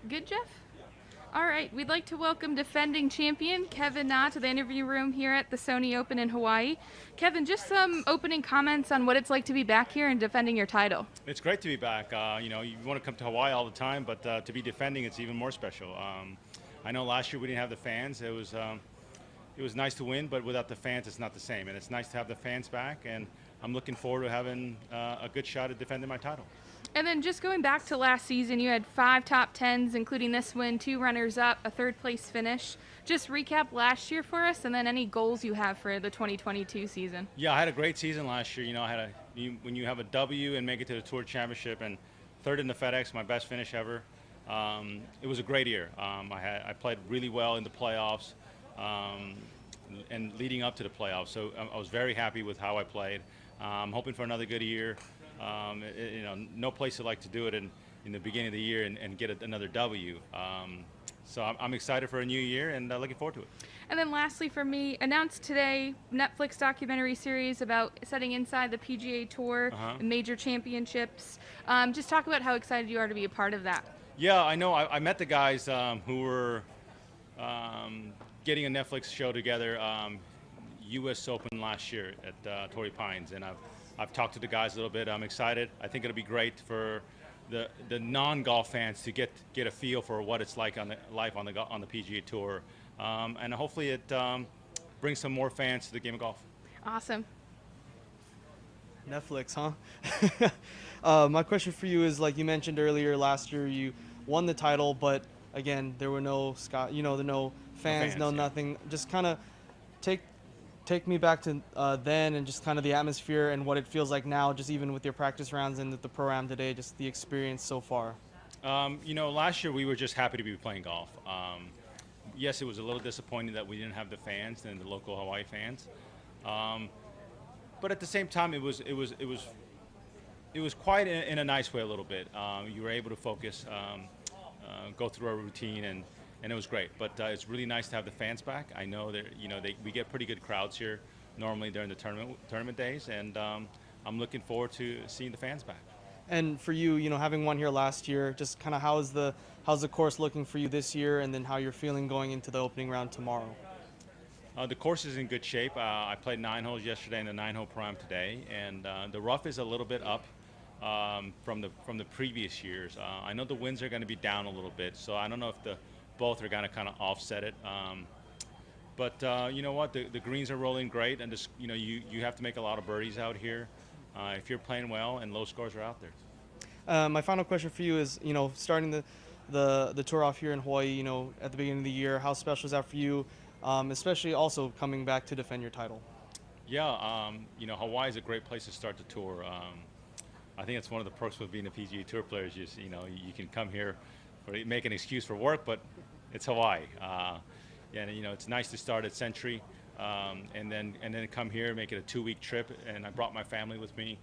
Good, Jeff? All right, we'd like to welcome defending champion Kevin Na to the interview room here at the Sony Open in Hawaii. Kevin, just some opening comments on what it's like to be back here and defending your title. It's great to be back. You want to come to Hawaii all the time, but to be defending, it's even more special. I know last year we didn't have the fans. It was nice to win, but without the fans, it's not the same. And it's nice to have the fans back, and I'm looking forward to having a good shot at defending my title. And then just going back to last season, you had 5 top 10s, including this win, 2 runners-up, a 3rd place finish. Just recap last year for us, and then any goals you have for the 2022 season. Yeah, I had a great season last year. When you have a W and make it to the Tour Championship and 3rd in the FedEx, my best finish ever. It was a great year. I played really well in the playoffs and leading up to the playoffs. So I was very happy with how I played. I'm hoping for another good year. No place to like to do it in the beginning of the year and get another W. So I'm excited for a new year and looking forward to it. And then lastly for me, announced today, Netflix documentary series about setting inside the PGA Tour and major championships. Just talk about how excited you are to be a part of that. Yeah, I know. I met the guys who were getting a Netflix show together, U.S. Open last year at Torrey Pines, and I've talked to the guys a little bit. I'm excited. I think it'll be great for the non-golf fans to get a feel for what it's like on the PGA Tour, and hopefully it brings some more fans to the game of golf. Awesome. Netflix, huh? My question for you is, like you mentioned earlier, last year you won the title, but again, there were no no fans, yeah. nothing. Just kind of take me back to then and just kind of the atmosphere and what it feels like now, just even with your practice rounds and the program today, just the experience so far. Last year we were just happy to be playing golf. Yes, it was a little disappointing that we didn't have the fans and the local Hawaii fans. But at the same time, it was quiet in a nice way a little bit. You were able to focus, go through our routine, and it was great. But it's really nice to have the fans back. I know that we get pretty good crowds here normally during the tournament days, and I'm looking forward to seeing the fans back. And for you, having won here last year, just kind of how's the course looking for you this year, and then how you're feeling going into the opening round tomorrow? The course is in good shape. I played 9 holes yesterday and the 9-hole prime today, and the rough is a little bit up from the previous years. I know the winds are going to be down a little bit, so I don't know if both are going to kind of offset it. But you know what? The greens are rolling great, and just you have to make a lot of birdies out here if you're playing well, and low scores are out there. My final question for you is, starting the tour off here in Hawaii, at the beginning of the year, how special is that for you? Especially also coming back to defend your title. Yeah, Hawaii is a great place to start the tour. I think it's one of the perks of being a PGA Tour player. You can come here, make an excuse for work, but it's Hawaii. And it's nice to start at Century, and then come here, make it a 2-week trip. And I brought my family with me.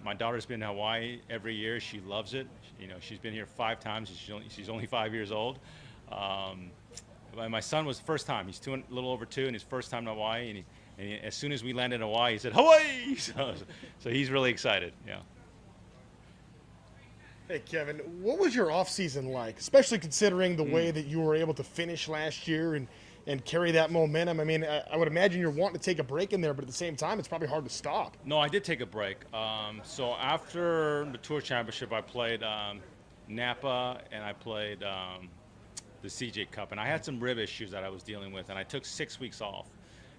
My daughter's been in Hawaii every year. She loves it. She's been here 5 times. She's only 5 years old. My son was the first time. He's a little over 2, and his first time in Hawaii. And as soon as we landed in Hawaii, he said, "Hawaii!" So he's really excited. Yeah. Hey, Kevin, what was your off-season like, especially considering the way that you were able to finish last year and carry that momentum? I mean, I would imagine you're wanting to take a break in there, but at the same time, it's probably hard to stop. No, I did take a break. So after the Tour Championship, I played Napa, and I played the CJ Cup, and I had some rib issues that I was dealing with, and I took 6 weeks off,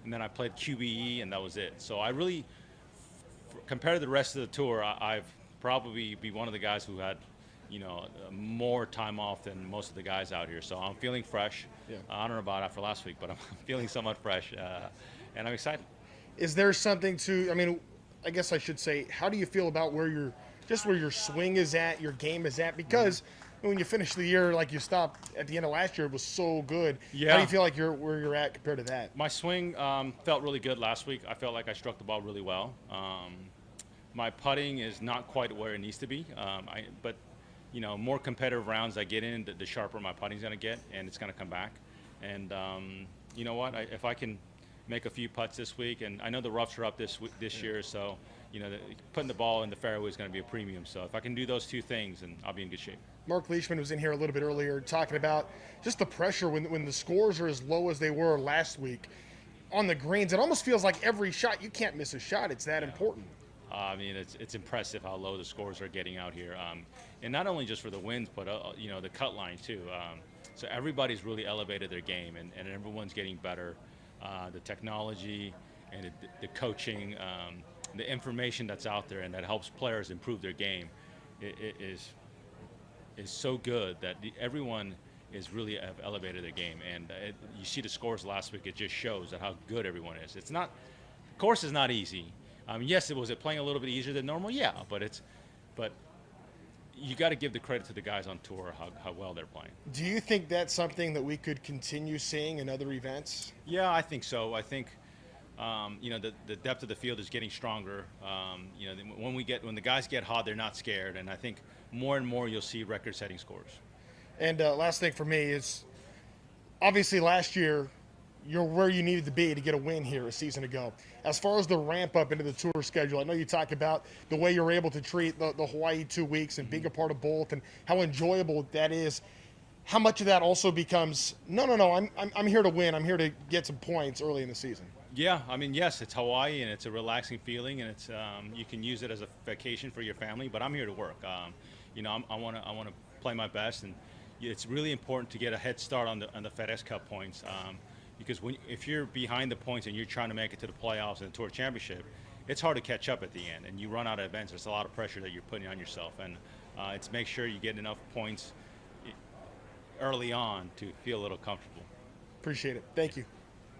and then I played QBE, and that was it. So I really, compared to the rest of the tour, I've probably be one of the guys who had, more time off than most of the guys out here. So I'm feeling fresh. Yeah. I don't know about after last week, but I'm feeling somewhat fresh, and I'm excited. Is there something I guess I should say, how do you feel about where your swing is at, your game is at? Because when you finish the year, like you stopped at the end of last year, it was so good. Yeah. How do you feel like where you're at compared to that? My swing felt really good last week. I felt like I struck the ball really well. My putting is not quite where it needs to be, but more competitive rounds I get in, the sharper my putting's going to get, and it's going to come back. And you know what? If I can make a few putts this week, and I know the roughs are up this year, so putting the ball in the fairway is going to be a premium. So if I can do those two things, then I'll be in good shape. Mark Leishman was in here a little bit earlier talking about just the pressure when the scores are as low as they were last week on the greens. It almost feels like every shot, you can't miss a shot. It's that important. I mean, it's impressive how low the scores are getting out here, and not only just for the wins, but the cut line too. So everybody's really elevated their game, and everyone's getting better. The technology and the coaching, the information that's out there, and that helps players improve their game, is so good that everyone is really have elevated their game. And you see the scores last week; it just shows that how good everyone is. It's not, the course is not easy. Yes, was it playing a little bit easier than normal? Yeah, but you got to give the credit to the guys on tour how well they're playing. Do you think that's something that we could continue seeing in other events? Yeah, I think so. I think the depth of the field is getting stronger. When the guys get hot, they're not scared, and I think more and more you'll see record-setting scores. And last thing for me is, obviously last year, you're where you needed to be to get a win here a season ago. As far as the ramp up into the tour schedule, I know you talk about the way you're able to treat the Hawaii 2 weeks and being a part of both and how enjoyable that is. How much of that also becomes, no, I'm here to win. I'm here to get some points early in the season. Yeah, I mean, yes, it's Hawaii and it's a relaxing feeling, and it's you can use it as a vacation for your family. But I'm here to work. I want to play my best, and it's really important to get a head start on the FedEx Cup points. Because if you're behind the points and you're trying to make it to the playoffs and the Tour Championship, it's hard to catch up at the end, and you run out of events. There's a lot of pressure that you're putting on yourself, and it's make sure you get enough points early on to feel a little comfortable. Appreciate it. Thank you.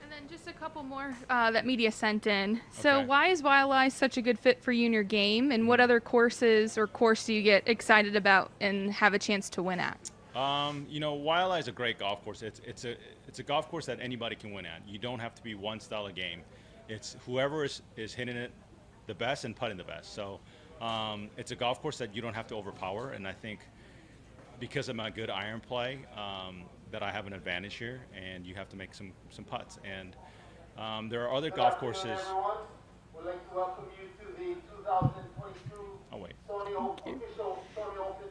And then just a couple more that media sent in. So Okay. why is Waialae such a good fit for you in your game, and what other courses or course do you get excited about and have a chance to win at? Waialae is a great golf course. It's a golf course that anybody can win at. You don't have to be one style of game. It's whoever is hitting it the best and putting the best. So it's a golf course that you don't have to overpower. And I think because of my good iron play, that I have an advantage here. And you have to make some putts. And there are other golf courses. Everyone, we'd like to welcome you to the 2022 Oh wait. official Sony Open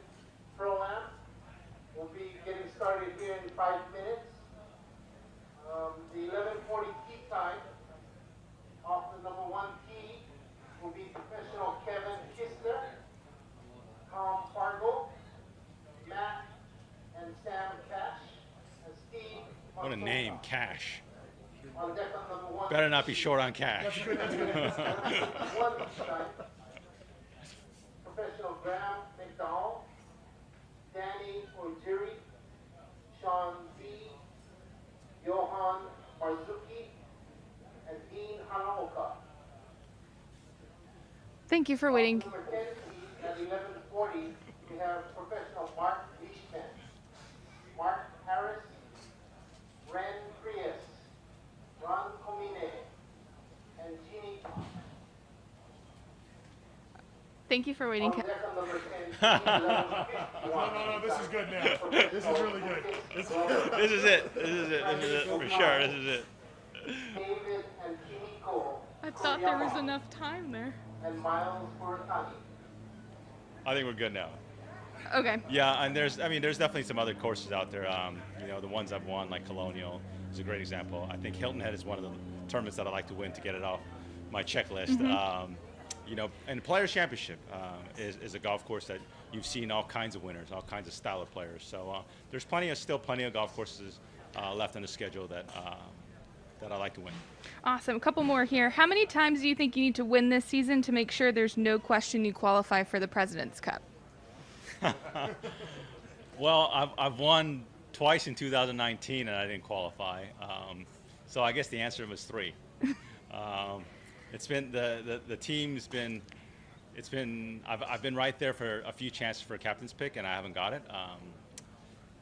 Pro-Am. We'll be getting started here in 5 minutes. The 11:40 tee time off the number 1 tee will be professional Kevin Kistler, Tom Fargo, Matt and Sam Cash, and Steve. What a name, Cash. On deck on number 1. Better not be short on cash. One each time. Professional Graham McDowell, Danny Ojiri, Sean B, Johan Marzuki, and Dean Hanaoka. Thank you for waiting. Number 10 tee at 11:40, we have professional Mark Leishman, Mark Harris, Ren Prius, Ron Comine, and Jeannie. Thank you for waiting. On deck on number 10 tee, 11:51. No, this is good now. This is really good. This is it. This is it for sure. This is it. David and Kimiko. I thought there was enough time there. And Miles Furatani. I think we're good now. Okay. Yeah, and there's definitely some other courses out there. The ones I've won, like Colonial, is a great example. I think Hilton Head is one of the tournaments that I like to win to get it off my checklist. And Players Championship is a golf course that you've seen all kinds of winners, all kinds of style of players. So there's still plenty of golf courses left on the schedule that I like to win. Awesome. A couple more here. How many times do you think you need to win this season to make sure there's no question you qualify for the President's Cup? Well, I've won twice in 2019 and I didn't qualify. So I guess the answer was 3. It's been the team's been. I've been right there for a few chances for a captain's pick and I haven't got it.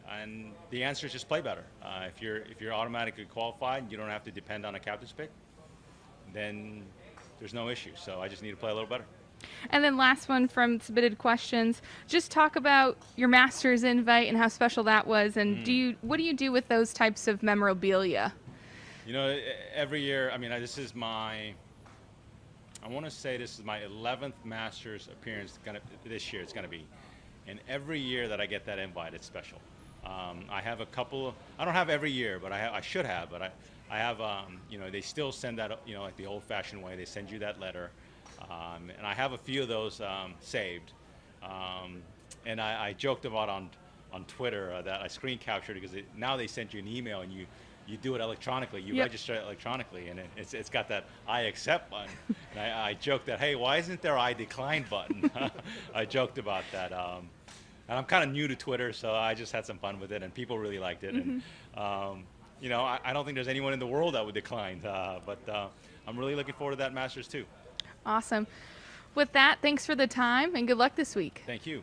And the answer is just play better. If you're automatically qualified, you don't have to depend on a captain's pick. Then there's no issue. So I just need to play a little better. And then last one from submitted questions. Just talk about your Masters invite and how special that was. And what do you do with those types of memorabilia? Every year. This is I want to say this is my 11th Masters appearance this year. It's going to be. And every year that I get that invite, it's special. I have a couple. I don't have every year, but I should have. But I have. They still send that. Like the old-fashioned way. They send you that letter, and I have a few of those saved. And I joked about on Twitter that I screen captured because now they send you an email and you do it electronically. You register it electronically, and it's got that I accept button. And I joked that, hey, why isn't there I decline button? I joked about that. And I'm kind of new to Twitter, so I just had some fun with it, and people really liked it. And I don't think there's anyone in the world that would decline, but I'm really looking forward to that Masters too. Awesome. With that, thanks for the time and good luck this week. Thank you.